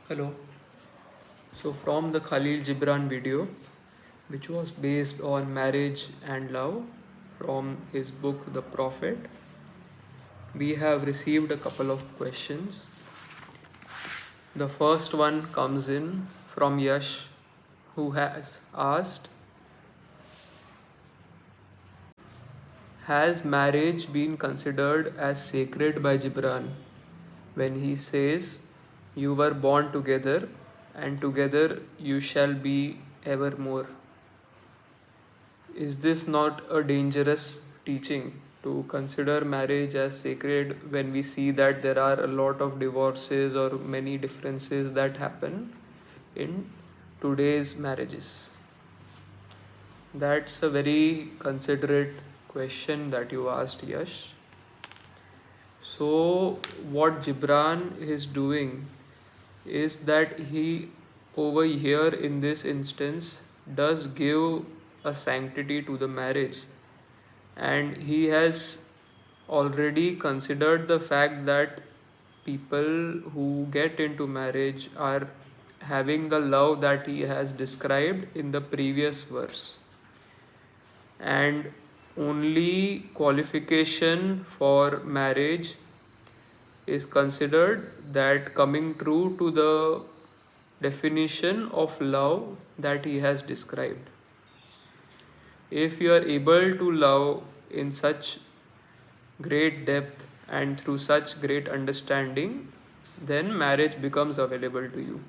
Hello. So, from the Kahlil Gibran video, which was based on marriage and love from his book The Prophet, we have received a couple of questions. The first one comes in from Yash, who has asked, has marriage been considered as sacred by Gibran when he says, you were born together and together you shall be evermore? Is this not a dangerous teaching to consider marriage as sacred when we see that there are a lot of divorces or many differences that happen in today's marriages? That's a very considerate question that you asked, Yash. So, what Gibran is doing is that he, over here in this instance, does give a sanctity to the marriage, and he has already considered the fact that people who get into marriage are having the love that he has described in the previous verse, and only qualification for marriage is considered that coming true to the definition of love that he has described. If you are able to love in such great depth and through such great understanding, then marriage becomes available to you.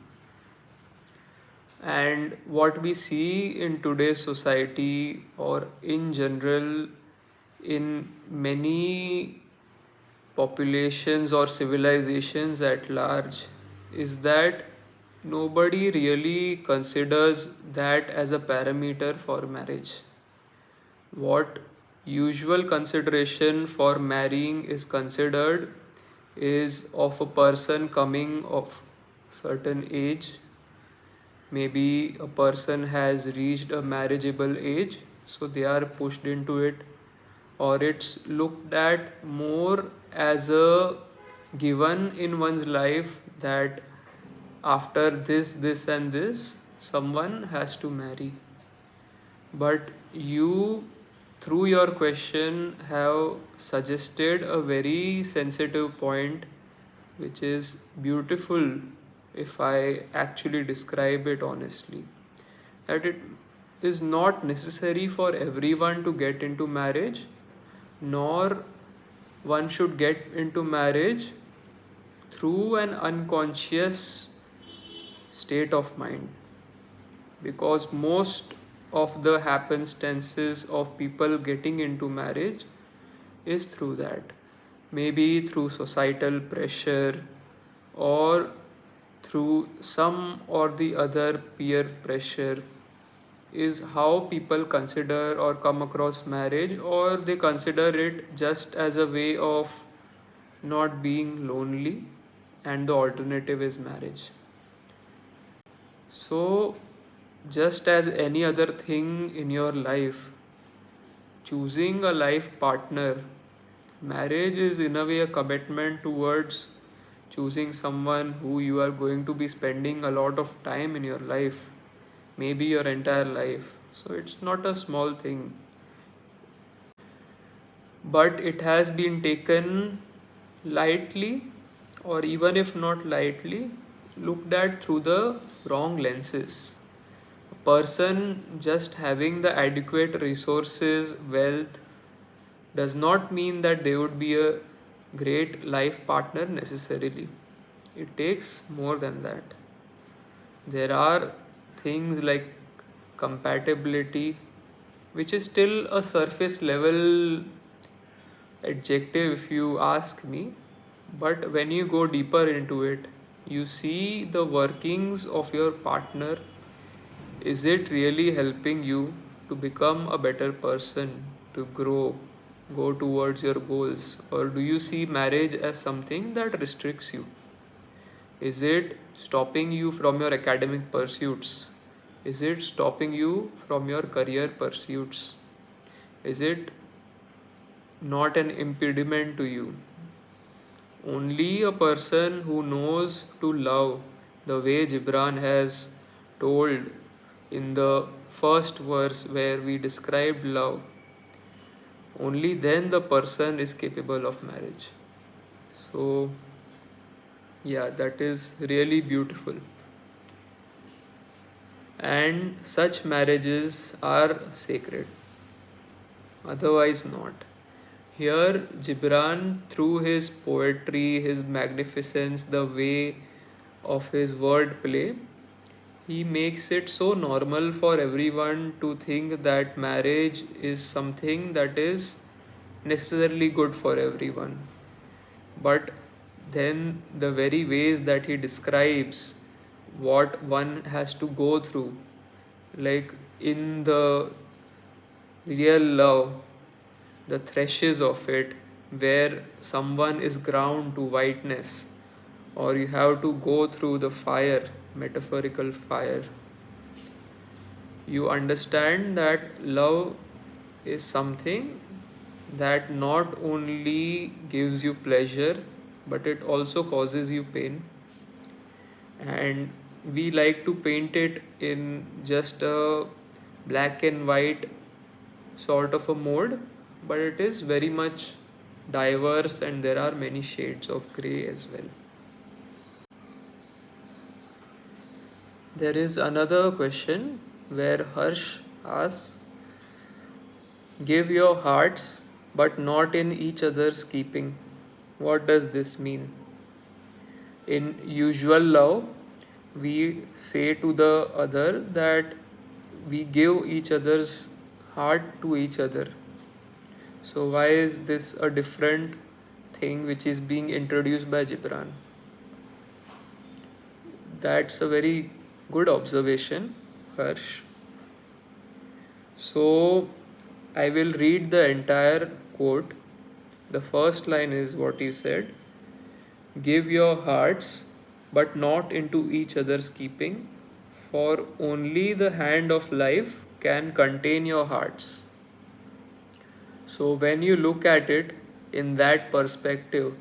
And what we see in today's society, or in general in many populations or civilizations at large, is that nobody really considers that as a parameter for marriage. What usual consideration for marrying is considered is of a person coming of certain age. Maybe a person has reached a marriageable age, so they are pushed into it, or it's looked at more as a given in one's life that after this, and this, someone has to marry. But you, through your question, have suggested a very sensitive point, which is beautiful if I actually describe it honestly. That it is not necessary for everyone to get into marriage, nor one should get into marriage through an unconscious state of mind, because most of the happenstances of people getting into marriage is through that, maybe through societal pressure, or through some or the other peer pressure, is how people consider or come across marriage, or they consider it just as a way of not being lonely, and the alternative is marriage. So, just as any other thing in your life, choosing a life partner, marriage is in a way a commitment towards choosing someone who you are going to be spending a lot of time in your life, maybe your entire life. So, it's not a small thing, but it has been taken lightly, or even if not lightly, looked at through the wrong lenses. A person just having the adequate resources, wealth, does not mean that they would be a great life partner necessarily. It takes more than that. There are things like compatibility, which is still a surface level adjective if you ask me, but when you go deeper into it, you see the workings of your partner. Is it really helping you to become a better person, to grow, go towards your goals? Or do you see marriage as something that restricts you? Is it stopping you from your academic pursuits? Is it stopping you from your career pursuits? Is it not an impediment to you? Only a person who knows to love, the way Gibran has told in the first verse where we described love, only then the person is capable of marriage. So, yeah, that is really beautiful. And such marriages are sacred, otherwise, not. Here, Gibran, through his poetry, his magnificence, the way of his wordplay, he makes it so normal for everyone to think that marriage is something that is necessarily good for everyone. But then, the very ways that he describes what one has to go through, like in the real love, the threshes of it, where someone is ground to whiteness, or you have to go through the fire, metaphorical fire, you understand that love is something that not only gives you pleasure but it also causes you pain. And we like to paint it in just a black and white sort of a mode, but it is very much diverse and there are many shades of grey as well. There is another question where Harsh asks, give your hearts but not in each other's keeping. What does this mean? In usual love, we say to the other that we give each other's heart to each other. So, why is this a different thing which is being introduced by Gibran? That's a very good observation, Harsh. So, I will read the entire quote. The first line is what he said: give your hearts, but not into each other's keeping, for only the hand of life can contain your hearts. So, when you look at it in that perspective,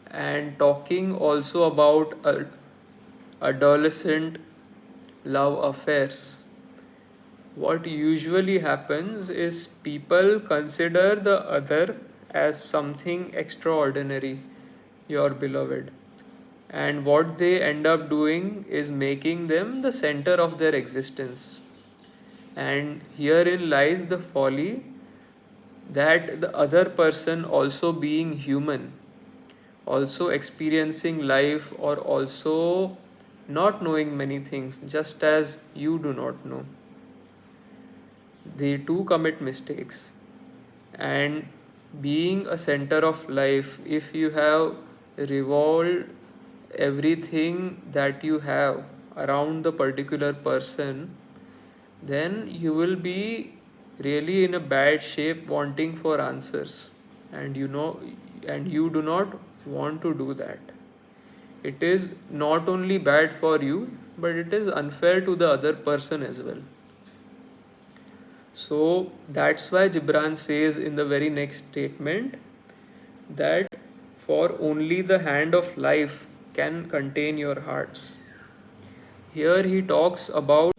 and talking also about adolescent love affairs, what usually happens is people consider the other as something extraordinary, your beloved. And what they end up doing is making them the center of their existence. And herein lies the folly that the other person, also being human, also experiencing life, or also not knowing many things, just as you do not know, they too commit mistakes. And being a center of life, if you have revolved everything that you have around the particular person, then you will be really in a bad shape wanting for answers, and and you do not want to do that. It is not only bad for you, but it is unfair to the other person as well. So that's why Gibran says in the very next statement that for only the hand of life can contain your hearts. Here he talks about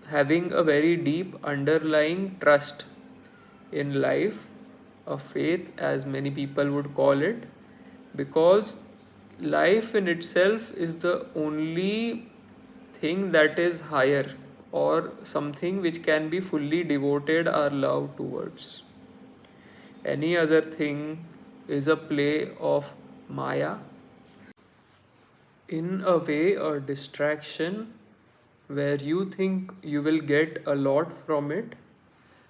having a very deep underlying trust in life, a faith as many people would call it, because life in itself is the only thing that is higher, or something which can be fully devoted our love towards. Any other thing is a play of Maya, in a way, a distraction where you think you will get a lot from it,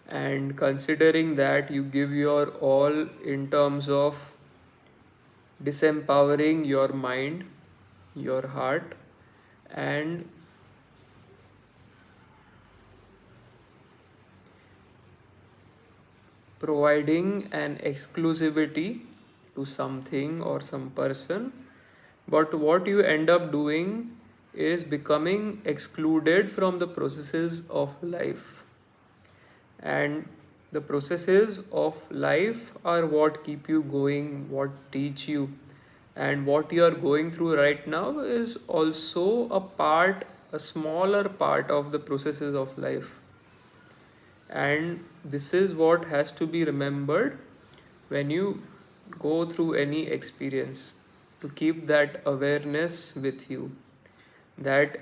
and considering that you give your all in terms of disempowering your mind, your heart, and providing an exclusivity to something or some person. But what you end up doing is becoming excluded from the processes of life. And the processes of life are what keep you going, what teach you, and what you are going through right now is also a smaller part of the processes of life. And this is what has to be remembered when you go through any experience, to keep that awareness with you, that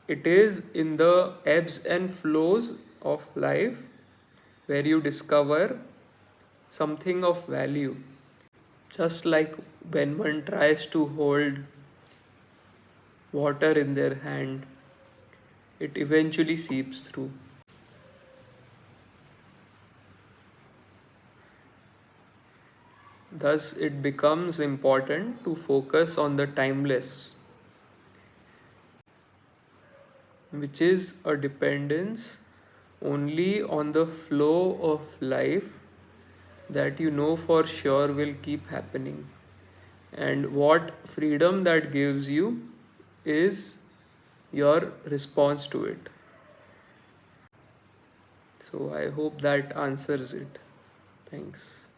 it is in the ebbs and flows of life where you discover something of value. Just like when one tries to hold water in their hand, it eventually seeps through. Thus, it becomes important to focus on the timeless, which is a dependence only on the flow of life that you know for sure will keep happening. And what freedom that gives you is your response to it. So I hope that answers it. Thanks.